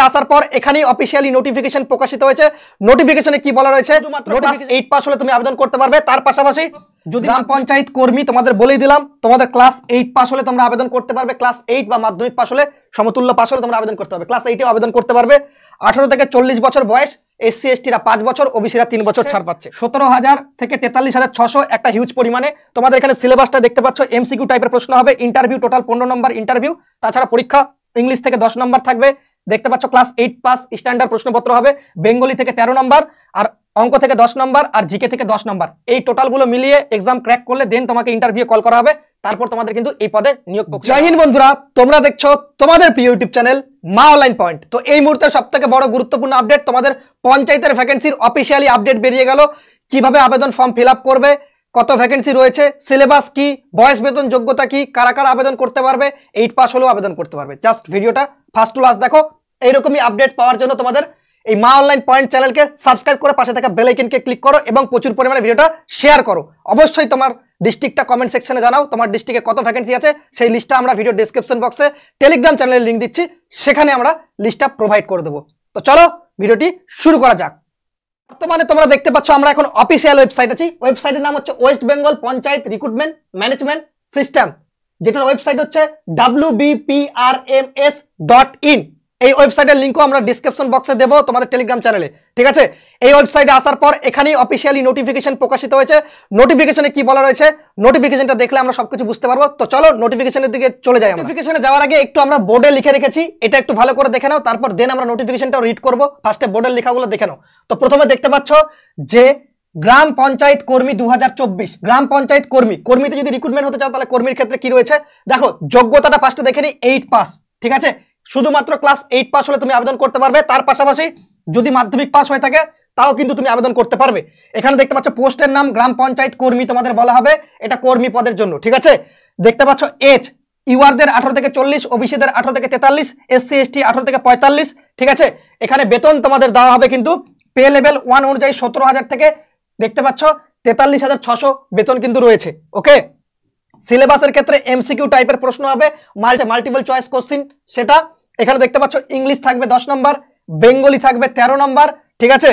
ওয়েবসাইটে আসার পর এখানেই অফিশিয়ালি নোটিফিকেশন প্রকাশিত হয়েছে। নোটিফিকেশনে কি বলা রয়েছে, ক্লাস 8 পাস হলে তুমি আবেদন করতে পারবে। তার পাশাপাশি যদি গ্রাম পঞ্চায়েত কর্মী, তোমাদের বলেই দিলাম, তোমাদের ক্লাস 8 পাস হলে তোমরা আবেদন করতে পারবে। ক্লাস 8 বা মাধ্যমিক পাস হলে, সমতুল্য পাস হলে তোমরা আবেদন করতে পারবে। ক্লাস 8 এও আবেদন করতে পারবে। 18 থেকে 40 বছর বয়স, এসসি এসটিরা 5 বছর, ওবিসিরা 3 বছর ছাড় পাচ্ছে। 17,000 থেকে 43,600, একটা হিউজ পরিমাণে। তোমাদের এখানে সিলেবাসটা দেখতে পাচ্ছ, এমসিকিউ টাইপের প্রশ্ন হবে। ইন্টারভিউ টোটাল 15 নম্বর ইন্টারভিউ, তাছাড়া পরীক্ষা ইংলিশ থেকে 10 নম্বর থাকবে। দেখতে পাচ্ছ ক্লাস 8 পাস স্ট্যান্ডার্ড প্রশ্নপত্র হবে। বেঙ্গলি থেকে 13 নম্বর, আর অঙ্ক থেকে 10 নম্বর, আর জিকে থেকে 10 নম্বর। এই টোটালগুলো মিলিয়ে এক্সাম ক্র্যাক করলে দেন তোমাকে ইন্টারভিউ কল করা হবে। তারপর তোমাদের কিন্তু এই পদে নিয়োগ প্রক্রিয়া। জয় হিন্দ বন্ধুরা, তোমরা দেখছো তোমাদের প্রিয় ইউটিউব চ্যানেল মা অনলাইন পয়েন্ট। তো এই মুহূর্তে সবথেকে বড় গুরুত্বপূর্ণ আপডেট, তোমাদের পঞ্চায়েতের ভ্যাকেন্সির অফিসিয়ালি আপডেট বেরিয়ে গেল। কিভাবে আবেদন ফর্ম ফিল আপ করবে, কত ভ্যাকেন্সি রয়েছে, সিলেবাস কি, বয়স বেতন যোগ্যতা কি, কারা কারা আবেদন করতে পারবে, 8 পাস হলেও আবেদন করতে পারবে। জাস্ট ভিডিওটা ফার্স্ট টু লাস্ট দেখো। এইরকমই আপডেট পাওয়ার জন্য তোমাদের এই মা অনলাইন পয়েন্ট চ্যানেলকে সাবস্ক্রাইব করে পাশে থাকা বেল আইকনকে ক্লিক করো এবং প্রচুর পরিমাণে ভিডিওটা শেয়ার করো। অবশ্যই তোমার ডিস্ট্রিক্টটা কমেন্ট সেকশনে জানাও, তোমার ডিস্ট্রিক্টে কত ভ্যাকেন্সি আছে। সেই লিস্টটা আমরা ভিডিও ডেসক্রিপশন বক্সে টেলিগ্রাম চ্যানেলের লিঙ্ক দিচ্ছি, সেখানে আমরা লিস্টটা প্রোভাইড করে দেবো। তো চলো ভিডিওটি শুরু করা যাক। বর্তমানে তোমরা দেখতে পাচ্ছ আমরা এখন অফিসিয়াল ওয়েবসাইট আছি। ওয়েবসাইটের নাম হচ্ছে West Bengal panchayat recruitment management system, যেটার ওয়েবসাইট হচ্ছে wbprms.in। এই ওয়েবসাইটের লিঙ্কও আমরা ডিসক্রিপশন বক্সে দেবো তোমাদের টেলিগ্রাম চ্যানেলে, ঠিক আছে। এই ওয়েবসাইটে আসার পর এখানেই অফিসিয়ালি নোটিফিকেশন প্রকাশিত হয়েছে। নোটিফিকেশনে কি বলা রয়েছে, নোটিফিকেশনটা দেখলে আমরা সবকিছু বুঝতে পারবো। তো চলো নোটিফিকেশনের দিকে চলে যাই। নোটিফিকেশনে যাওয়ার আগে একটু আমরা বোর্ডে লিখে রেখেছি, এটা একটু ভালো করে দেখে নাও, তারপর দেন আমরা নোটিফিকেশনটাও রিড করবো। ফার্স্টে বোর্ডের লেখাগুলো দেখে নাও। তো প্রথমে দেখতে পাচ্ছ যে গ্রাম পঞ্চায়েত কর্মী 2024, গ্রাম পঞ্চায়েত কর্মীতে যদি রিক্রুটমেন্ট হতে চাও তাহলে কর্মীর ক্ষেত্রে কি রয়েছে দেখো। যোগ্যতাটা ফার্স্টে দেখে নিই, 8 পাস, ঠিক আছে। শুধুমাত্র ক্লাস 8 পাস হলে তুমি আবেদন করতে পারবে। তার পাশাপাশি যদি মাধ্যমিক পাস হয়ে থাকে তাও কিন্তু তুমি আবেদন করতে পারবে। এখানে দেখতে পাচ্ছ পোস্টের নাম গ্রাম পঞ্চায়েত কর্মী তোমাদের বলা হবে, এটা কর্মী পদের জন্য, ঠিক আছে। দেখতে পাচ্ছ এজ, ইউআরদের 18 থেকে 40, ওবিসিদের 18 থেকে 43, এসসি এসটি 18 থেকে 45, ঠিক আছে। এখানে বেতন তোমাদের দেওয়া হবে কিন্তু পে লেভেল 1 অনুযায়ী 17,000 থেকে দেখতে পাচ্ছ 43,600 বেতন কিন্তু রয়েছে, ওকে। সিলেবাসের ক্ষেত্রে এমসিকিউ টাইপের প্রশ্ন হবে, মাল্টিপল চয়েস কোশ্চিন, সেটা এখানে দেখতে পাচ্ছ। ইংলিশ থাকবে 10 নম্বর, বেঙ্গলি থাকবে 13 নম্বর, ঠিক আছে।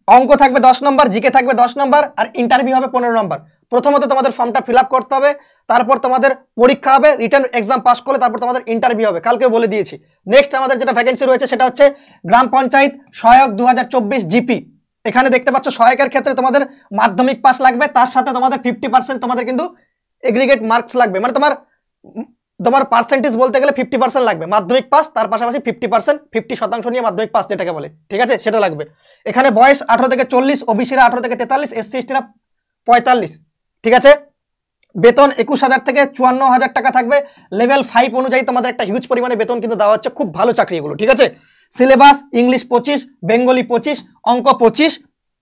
অঙ্ক থাকবে 10 নম্বর, জিকে থাকবে 10 নম্বর, আর ইন্টারভিউ হবে 15 নম্বর। প্রথমত তোমাদের ফর্মটা ফিল আপ করতে হবে, তারপর তোমাদের পরীক্ষা হবে, রিটেন এক্সাম পাস করলে তারপর তোমাদের ইন্টারভিউ হবে, কালকে বলে দিয়েছি। নেক্সট আমাদের যেটা ভ্যাকেন্সি রয়েছে সেটা হচ্ছে গ্রাম পঞ্চায়েত সহায়ক 2024 জিপি। এখানে দেখতে পাচ্ছ সহায়কের ক্ষেত্রে তোমাদের মাধ্যমিক পাস লাগবে, তার সাথে তোমাদের 50% তোমাদের কিন্তু এগ্রিগেট মার্কস লাগবে, মানে তোমার পার্সেন্টেজ বলতে গেলে 50% লাগবে মাধ্যমিক পাস, তার পাশাপাশি 50% নিয়ে মাধ্যমিক পাস যেটাকে বলে, ঠিক আছে, সেটা লাগবে। এখানে বয়স 18 থেকে 40, ওবিসিরা 18 থেকে 43, এসসি এসটিরা 45, ঠিক আছে। বেতন 21,000 থেকে 54,000 টাকা থাকবে। লেভেল 5 অনুযায়ী তোমাদের একটা হিউজ পরিমাণে বেতন কিন্তু দেওয়া হচ্ছে, খুব ভালো চাকরি এগুলো, ঠিক আছে। সিলেবাস ইংলিশ 25, বেঙ্গলি 25, অঙ্ক 25।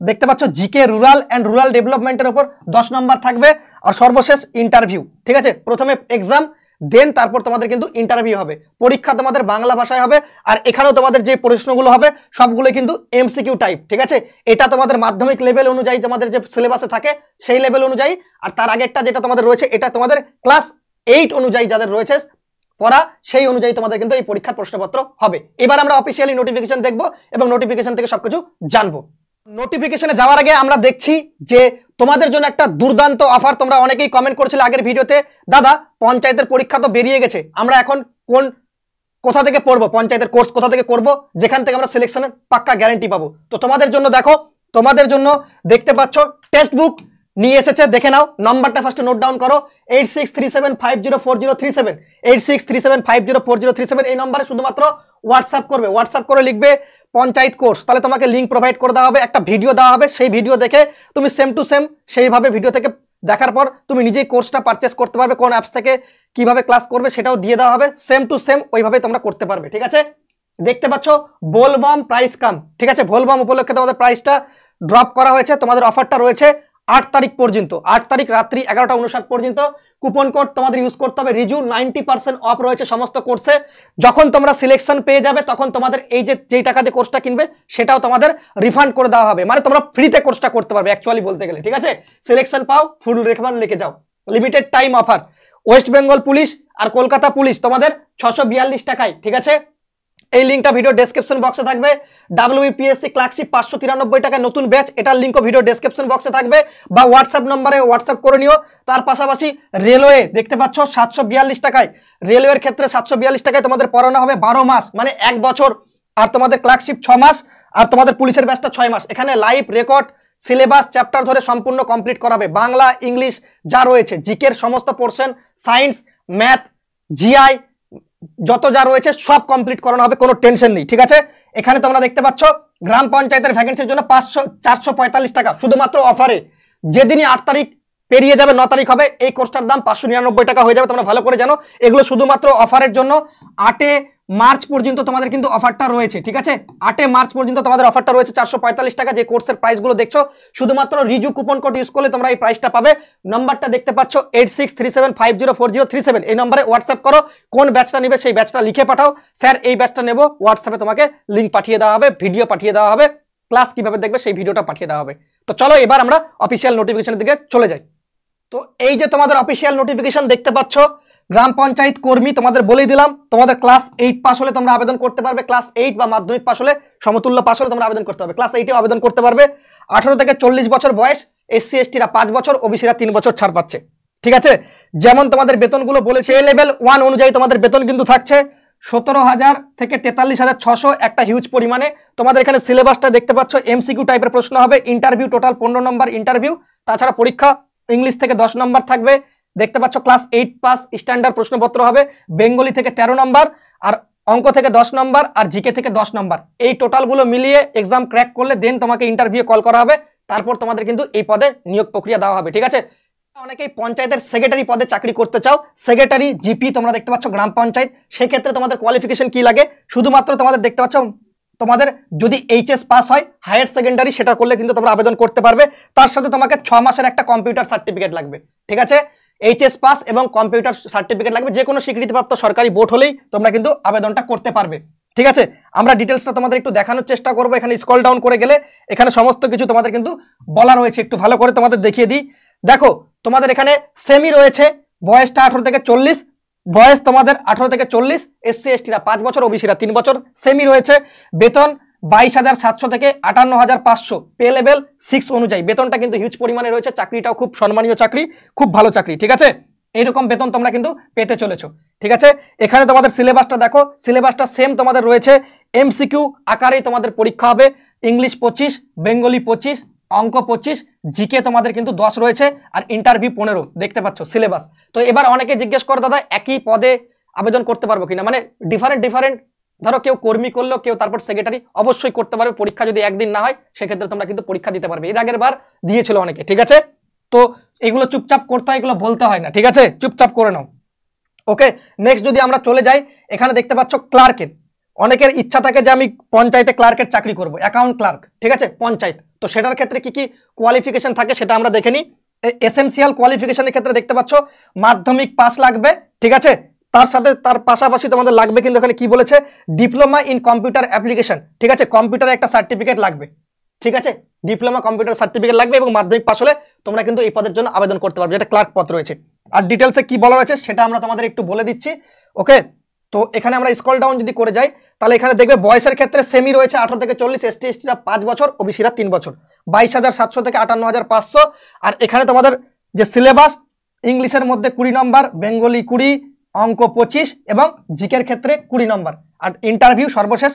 দেখতে পাচ্ছ জিকে রুরাল অ্যান্ড রুরাল ডেভেলপমেন্টের উপর 10 নম্বর থাকবে। আর সর্বশেষ ইন্টারভিউ, ঠিক আছে। প্রথমে এক্সাম, দেন তারপর তোমাদের কিন্তু ইন্টারভিউ হবে। পরীক্ষা তোমাদের বাংলা ভাষায় হবে, আর এখানেও তোমাদের যে প্রশ্নগুলো হবে সবগুলো কিন্তু এমসিকিউ টাইপ, ঠিক আছে। এটা তোমাদের মাধ্যমিক লেভেল অনুযায়ী তোমাদের যে সিলেবাসে থাকে সেই লেভেল অনুযায়ী, আর তার আগেরটা যেটা তোমাদের রয়েছে এটা তোমাদের ক্লাস 8 অনুযায়ী যাদের রয়েছে পড়া, সেই অনুযায়ী তোমাদের কিন্তু এই পরীক্ষার প্রশ্নপত্র হবে। এবার আমরা অফিসিয়ালি নোটিফিকেশন দেখবো এবং নোটিফিকেশন থেকে সবকিছু জানবো। নোটিফিকেশনে যাওয়ার আগে আমরা দেখছি যে তোমাদের জন্য একটা দুর্দান্ত অফার। তোমরা অনেকেই কমেন্ট করেছিলে আগের ভিডিওতে, দাদা পঞ্চায়েতের পরীক্ষা তো বেরিয়ে গেছে, আমরা এখন কোথা থেকে পড়বো, পঞ্চায়েতের কোর্স কোথা থেকে করব যেখান থেকে আমরা সিলেকশনের পাক্কা গ্যারান্টি পাবো। তো তোমাদের জন্য দেখো, তোমাদের জন্য দেখতে পাচ্ছ টেক্সট বুক নিয়ে এসেছে, দেখে নাও। নাম্বারটা ফার্স্টে নোট ডাউন করো, 8637504037, 8637504037। এই নম্বরে শুধুমাত্র হোয়াটসঅ্যাপ করবে, হোয়াটসঅ্যাপ করে লিখবে পঞ্চায়েত কোর্স, তাহলে তোমাকে লিঙ্ক প্রোভাইড করে দেওয়া হবে, একটা ভিডিও দেওয়া হবে, সেই ভিডিও দেখে তুমি সেম টু সেম সেইভাবে ভিডিও থেকে দেখার পর তুমি নিজেই কোর্সটা পারচেস করতে পারবে। কোন অ্যাপস থেকে কিভাবে ক্লাস করবে সেটাও দিয়ে দেওয়া হবে, সেম টু সেম ওইভাবে তোমরা করতে পারবে, ঠিক আছে। দেখতে পাচ্ছ বোলবম প্রাইস কাম, ঠিক আছে। বোলবম উপলক্ষে তোমাদের প্রাইসটা ড্রপ করা হয়েছে। তোমাদের অফারটা রয়েছে 8 তারিখ পর্যন্ত, 8 তারিখ রাত্রি 11:59 পর্যন্ত। কুপন কোড তোমাদের ইউজ করতে হবে রিজু, 90% অফ রয়েছে সমস্ত কোর্সে। যখন তোমরা সিলেকশন পেয়ে যাবে তখন তোমাদের এই যেই টাকা দিয়ে কোর্সটা কিনবে সেটাও তোমাদের রিফান্ড করে দেওয়া হবে, মানে তোমরা ফ্রিতে কোর্সটা করতে পারবে অ্যাকচুয়ালি বলতে গেলে, ঠিক আছে। সিলেকশন পাও, ফুল রিফান্ড লিখে যাও। Limited time offer. West Bengal police আর কলকাতা পুলিশ তোমাদের 642 টাকায়, ঠিক আছে। এই লিঙ্কটা ভিডিও ডেসক্রিপশন বক্সে থাকবে। WBPSC ক্লার্কশিপ 593 টাকায় নতুন ব্যাচ, এটার লিঙ্কও ভিডিও ডেসক্রিপশন বক্সে থাকবে, বা হোয়াটসঅ্যাপ নম্বরে হোয়াটসঅ্যাপ করে নিও। তার পাশাপাশি রেলওয়ে দেখতে পাচ্ছ 742 টাকায়, রেলওয়ের ক্ষেত্রে 742 টাকায় তোমাদের পড়ানো হবে 12 মাস মানে 1 বছর, আর তোমাদের ক্লার্কশিপ 6 মাস, আর তোমাদের পুলিশের ব্যাচটা 6 মাস। এখানে লাইভ রেকর্ড সিলেবাস চ্যাপ্টার ধরে সম্পূর্ণ কমপ্লিট করাবে, বাংলা ইংলিশ যা রয়েছে, জিকের সমস্ত পোর্শন, সায়েন্স ম্যাথ জিআই যত যা রয়েছে সব কমপ্লিট করানো হবে, কোনো টেনশন নেই। ঠিক আছে, এখানে তোমরা দেখতে পাচ্ছ গ্রাম পঞ্চায়েতের ভ্যাকেন্সির জন্য 445 টাকা শুধুমাত্র অফারে। যেদিনই 8 তারিখ পেরিয়ে যাবে 9 তারিখ হবে, এই কোর্সটার দাম 599 টাকা হয়ে যাবে, তোমরা ভালো করে জানো। এগুলো শুধুমাত্র অফারের জন্য। 8 মার্চ পর্যন্ত তোমাদের কিন্তু অফারটা রয়েছে। ঠিক আছে, 8 মার্চ পর্যন্ত তোমাদের অফারটা রয়েছে 445 টাকা। যে কোর্সের প্রাইসগুলো দেখছো শুধুমাত্র রিজু কুপন কোড ইউজ করলে তোমরা এই প্রাইসটা পাবে। নাম্বারটা দেখতে পাচ্ছ 8637504037, এই নম্বরে হোয়াটসঅ্যাপ করো, কোন ব্যাচটা নেবে সেই ব্যাচটা লিখে পাঠাও, স্যার এই ব্যাচটা নেব, হোয়াটসঅ্যাপে তোমাকে লিঙ্ক পাঠিয়ে দেওয়া হবে, ভিডিও পাঠিয়ে দেওয়া হবে, ক্লাস কিভাবে দেখবে সেই ভিডিওটা পাঠিয়ে দেওয়া হবে। তো চলো এবার আমরা অফিসিয়াল নোটিফিকেশনের দিকে চলে যাই। তো এই যে তোমাদের অফিসিয়াল নোটিফিকেশন দেখতে পাচ্ছ, গ্রাম পঞ্চায়েত কর্মী, তোমাদের বলেই দিলাম তোমাদের ক্লাস 8 পাস হলে তোমরা আবেদন করতে পারবে, ক্লাস 8 বা মাধ্যমিক পাস হলে, সমতুল্য পাস হলে তোমরা আবেদন করতে পারবে। ক্লাস 8 এ আবেদন করতে পারবে। 18 থেকে 40 বছর বয়স, SC ST রা 5 বছর, ওবিসিরা 3 বছর ছাড় পাচ্ছে। ঠিক আছে, যেমন তোমাদের বেতনগুলো বলেছে, লেভেল 1 অনুযায়ী তোমাদের বেতন কিন্তু থাকছে 17,000 থেকে 43,600, একটা হিউজ পরিমাণে। তোমাদের এখানে সিলেবাসটা দেখতে পাচ্ছ, MCQ টাইপের প্রশ্ন হবে, ইন্টারভিউ টোটাল 15 নম্বর ইন্টারভিউ, তাছাড়া পরীক্ষা ইংলিশ থেকে 10 নম্বর থাকবে। দেখতে পাচ্ছ ক্লাস 8 পাস স্ট্যান্ডার্ড প্রশ্নপত্র হবে, বেঙ্গলি থেকে 13 নম্বর, আর অঙ্ক থেকে 10 নম্বর, আর জিকে থেকে 10 নম্বর। এই টোটালগুলো মিলিয়ে এক্সাম ক্র্যাক করলে দেন তোমাকে ইন্টারভিউ কল করা হবে, তারপর তোমাদের কিন্তু এই পদে নিয়োগ প্রক্রিয়া দেওয়া হবে। ঠিক আছে, অনেকেই পঞ্চায়েতের সেক্রেটারি পদে চাকরি করতে চাও, সেক্রেটারি জিপি তোমরা দেখতে পাচ্ছ গ্রাম পঞ্চায়েত, সেক্ষেত্রে তোমাদের কোয়ালিফিকেশন কি লাগে, শুধুমাত্র তোমাদের দেখতে পাচ্ছ তোমাদের যদি HS পাস হয়, হায়ার সেকেন্ডারি সেটা করলে কিন্তু তোমরা আবেদন করতে পারবে। তার সাথে তোমাকে 6 মাসের একটা কম্পিউটার সার্টিফিকেট লাগবে। ঠিক আছে, HS পাস এবং কম্পিউটার সার্টিফিকেট লাগবে, যে কোনো স্বীকৃতিপ্রাপ্ত সরকারি বোর্ড হলেই তোমরা কিন্তু আবেদনটা করতে পারবে। ঠিক আছে, আমরা ডিটেলসটা তোমাদের একটু দেখানোর চেষ্টা করবো। এখানে স্ক্রল ডাউন করে গেলে এখানে সমস্ত কিছু তোমাদের কিন্তু বলা রয়েছে, একটু ভালো করে তোমাদের দেখিয়ে দিই। দেখো তোমাদের এখানে সেমি রয়েছে, বয়সটা 18 থেকে 40, বয়স তোমাদের 18 থেকে 40, SC ST রা 5 বছর, ওবিসিরা 3 বছর। সেমি রয়েছে, বেতন 22,700 থেকে 58,500, পে লেভেল 6 অনুযায়ী বেতনটা কিন্তু হিউজ পরিমাণে রয়েছে। চাকরিটাও খুব সম্মানীয় চাকরি, খুব ভালো চাকরি। ঠিক আছে, এইরকম বেতন তোমরা কিন্তু পেতে চলেছো। ঠিক আছে, এখানে তোমাদের সিলেবাসটা দেখো, সিলেবাসটা সেম তোমাদের রয়েছে। MCQ আকারেই তোমাদের পরীক্ষা হবে, ইংলিশ 25, বেঙ্গলি 25, অঙ্ক 25, জিকে তোমাদের কিন্তু 10 রয়েছে, আর ইন্টারভিউ 15। দেখতে পাচ্ছ সিলেবাস। তো এবার অনেকে জিজ্ঞেস করে দাদা একই পদে আবেদন করতে পারবো কিনা, মানে ডিফারেন্ট ধরো কেউ কর্মী করলো, কেউ তারপর সেক্রেটারি, অবশ্যই করতে পারবে। পরীক্ষা যদি একদিন না হয় সেক্ষেত্রে তোমরা কিন্তু পরীক্ষা দিতে পারবে, এর আগের বার দিয়েছিল অনেকে। ঠিক আছে, তো এগুলো চুপচাপ করতে হয়, এগুলো বলতে হয় না। ঠিক আছে, চুপচাপ করে নাও। ওকে, নেক্সট যদি আমরা চলে যাই, এখানে দেখতে পাচ্ছ ক্লার্কের, অনেকের ইচ্ছা থাকে যে আমি পঞ্চায়েতে ক্লার্কের চাকরি করব, অ্যাকাউন্ট ক্লার্ক। ঠিক আছে, পঞ্চায়েত, তো সেটার ক্ষেত্রে কি কি কোয়ালিফিকেশন থাকে সেটা আমরা দেখে নিই। এসেনশিয়াল কোয়ালিফিকেশনের ক্ষেত্রে দেখতে পাচ্ছ মাধ্যমিক পাস লাগবে। ঠিক আছে, তার সাথে তার পাশাপাশি তোমাদের লাগবে কিন্তু এখানে কি বলেছে, ডিপ্লোমা ইন কম্পিউটার অ্যাপ্লিকেশন। ঠিক আছে, কম্পিউটারে একটা সার্টিফিকেট লাগবে। ঠিক আছে, ডিপ্লোমা কম্পিউটার সার্টিফিকেট লাগবে, এবং মাধ্যমিক পাস হলে তোমরা কিন্তু এই পদের জন্য আবেদন করতে পারবে, যেটা ক্লার্ক পদ রয়েছে। আর ডিটেলসে কি বলা রয়েছে সেটা আমরা তোমাদের একটু বলে দিচ্ছি। ওকে, তো এখানে আমরা স্ক্রল ডাউন যদি করে যাই, তাহলে এখানে দেখবে বয়সের ক্ষেত্রে সেমি রয়েছে 18 থেকে 40, ST ST রা 5 বছর, ওবিসিরা 3 বছর, 22,700 থেকে 58,500। আর এখানে তোমাদের যে সিলেবাস, ইংলিশের মধ্যে 20 নম্বর, বেঙ্গলি 20, অঙ্ক 25, এবং জিকের ক্ষেত্রে 20 নম্বর, আর ইন্টারভিউ সর্বশেষ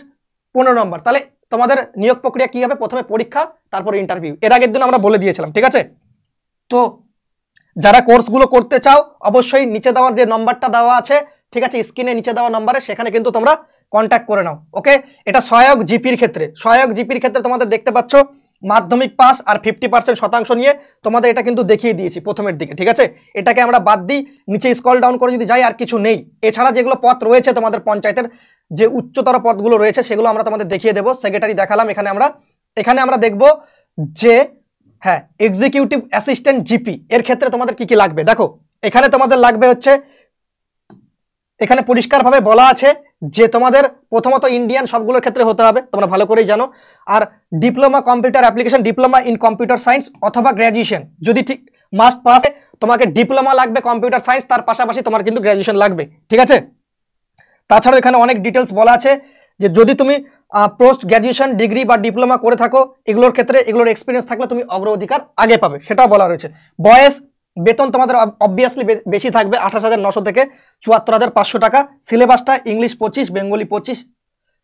15 নম্বর। তাহলে তোমাদের নিয়োগ প্রক্রিয়া কি হবে, প্রথমে পরীক্ষা তারপরে ইন্টারভিউ, এর আগের দিন আমরা বলে দিয়েছিলাম। ঠিক আছে, তো যারা কোর্সগুলো করতে চাও অবশ্যই নিচে দেওয়ার যে নম্বরটা দেওয়া আছে, ঠিক আছে, স্ক্রিনে নিচে দেওয়া নম্বরে, সেখানে কিন্তু তোমরা কন্ট্যাক্ট করে নাও। ওকে, এটা সহায়ক জিপির ক্ষেত্রে, সহায়ক জিপির ক্ষেত্রে তোমাদের দেখতে পাচ্ছ মাধ্যমিক পাস আর 50% শতাংশ নিয়ে তোমাদের এটা কিন্তু দেখিয়ে দিয়েছি প্রথমের দিকে। ঠিক আছে, এটাকে আমরা বাদ দিই, নিচে স্ক্রল ডাউন করে যদি যাই আর কিছু নেই। এছাড়া যেগুলো পদ রয়েছে তোমাদের পঞ্চায়েতের যে উচ্চতর পদগুলো রয়েছে সেগুলো আমরা তোমাদের দেখিয়ে দেবো। সেক্রেটারি দেখালাম, এখানে আমরা দেখব যে হ্যাঁ এক্সিকিউটিভ অ্যাসিস্ট্যান্ট জিপি এর ক্ষেত্রে তোমাদের কি কি লাগবে। দেখো এখানে তোমাদের লাগবে হচ্ছে, এখানে পরিষ্কারভাবে বলা আছে যে তোমাদের প্রথমত ইন্ডিয়ান সবগুলোর ক্ষেত্রে হতে হবে, তোমরা ভালো করেই জানো। আর diploma computer application, diploma in computer science অথবা গ্র্যাজুয়েশন, যদি ঠিক মাস্ট পাস, তোমাকে ডিপ্লোমা লাগবে কম্পিউটার সায়েন্স, তার পাশাপাশি তোমার কিন্তু গ্র্যাজুয়েশন লাগবে। ঠিক আছে, তাছাড়াও এখানে অনেক ডিটেলস বলা আছে যে যদি তুমি পোস্ট গ্র্যাজুয়েশন ডিগ্রি বা ডিপ্লোমা করে থাকো, এগুলোর ক্ষেত্রে এগুলোর এক্সপিরিয়েন্স থাকলে তুমি অগ্রাধিকার আগে পাবে, সেটাও বলা রয়েছে। বয়স বেতন তোমাদের অবভিয়াসলি বেশি থাকবে, 28,900 থেকে 74,500 টাকা। সিলেবাসটা ইংলিশ 25, বেঙ্গলি 25,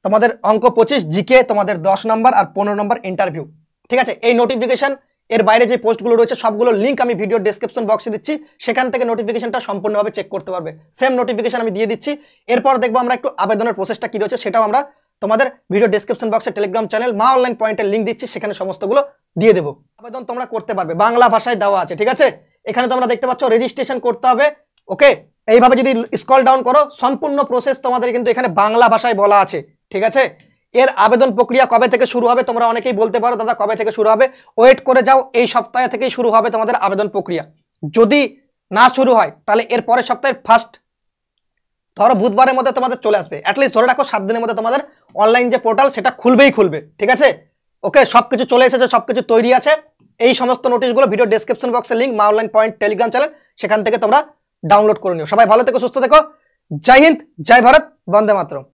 তোমাদের অঙ্ক 25, জিকে তোমাদের 10 নম্বর আর 15 নম্বর ইন্টারভিউ। ঠিক আছে, এই নোটিফিকেশন এর বাইরে যে পোস্টগুলো রয়েছে সবগুলো লিঙ্ক আমি ভিডিও ডেসক্রিপশন বক্সে দিচ্ছি, সেখান থেকে নোটিফিকেশনটা সম্পূর্ণভাবে চেক করতে পারবে। সেম নোটিফিকেশন আমি দিয়ে দিচ্ছি। এরপর দেখবো আমরা একটু আবেদনের প্রসেসটা কি রয়েছে, সেটাও আমরা তোমাদের ভিডিও ডেসক্রিপশন বক্সে টেলিগ্রাম চ্যানেল মা অনলাইন পয়েন্টের লিঙ্ক দিচ্ছি, সেখানে সমস্তগুলো দিয়ে দেবো। আবেদন তোমরা করতে পারবে, বাংলা ভাষায় দেওয়া আছে। ঠিক আছে, এখানে তোমরা দেখতে পাচ্ছ রেজিস্ট্রেশন করতে হবে। ওকে, এইভাবে যদি স্ক্রল ডাউন করো সম্পূর্ণ প্রসেস তোমাদের কিন্তু এখানে বাংলা ভাষায় বলা আছে। ঠিক আছে, এর আবেদন প্রক্রিয়া কবে থেকে শুরু হবে তোমরা অনেকেই বলতে পারো দাদা কবে থেকে শুরু হবে, ওয়েট করে যাও, এই সপ্তাহে থেকেই শুরু হবে তোমাদের আবেদন প্রক্রিয়া। যদি না শুরু হয় তাহলে এর পরের সপ্তাহের ফার্স্ট ধরো বুধবারের মধ্যে তোমাদের চলে আসবে। অ্যাটলিস্ট ধরে রাখো 7 দিনের মধ্যে তোমাদের অনলাইন যে পোর্টাল সেটা খুলবেই খুলবে। ঠিক আছে, ওকে, সবকিছু চলে এসেছে, সবকিছু তৈরি আছে। এই সমস্ত নোটিশগুলো ভিডিও ডেসক্রিপশন বক্সে লিঙ্ক মা অনলাইন পয়েন্ট টেলিগ্রাম চ্যানেল, সেখান থেকে তোমরা ডাউনলোড করে নিও। সবাই ভালো থেকো, সুস্থ থেকো। জয় হিন্দ, জয় ভারত, বন্দে মাতরম।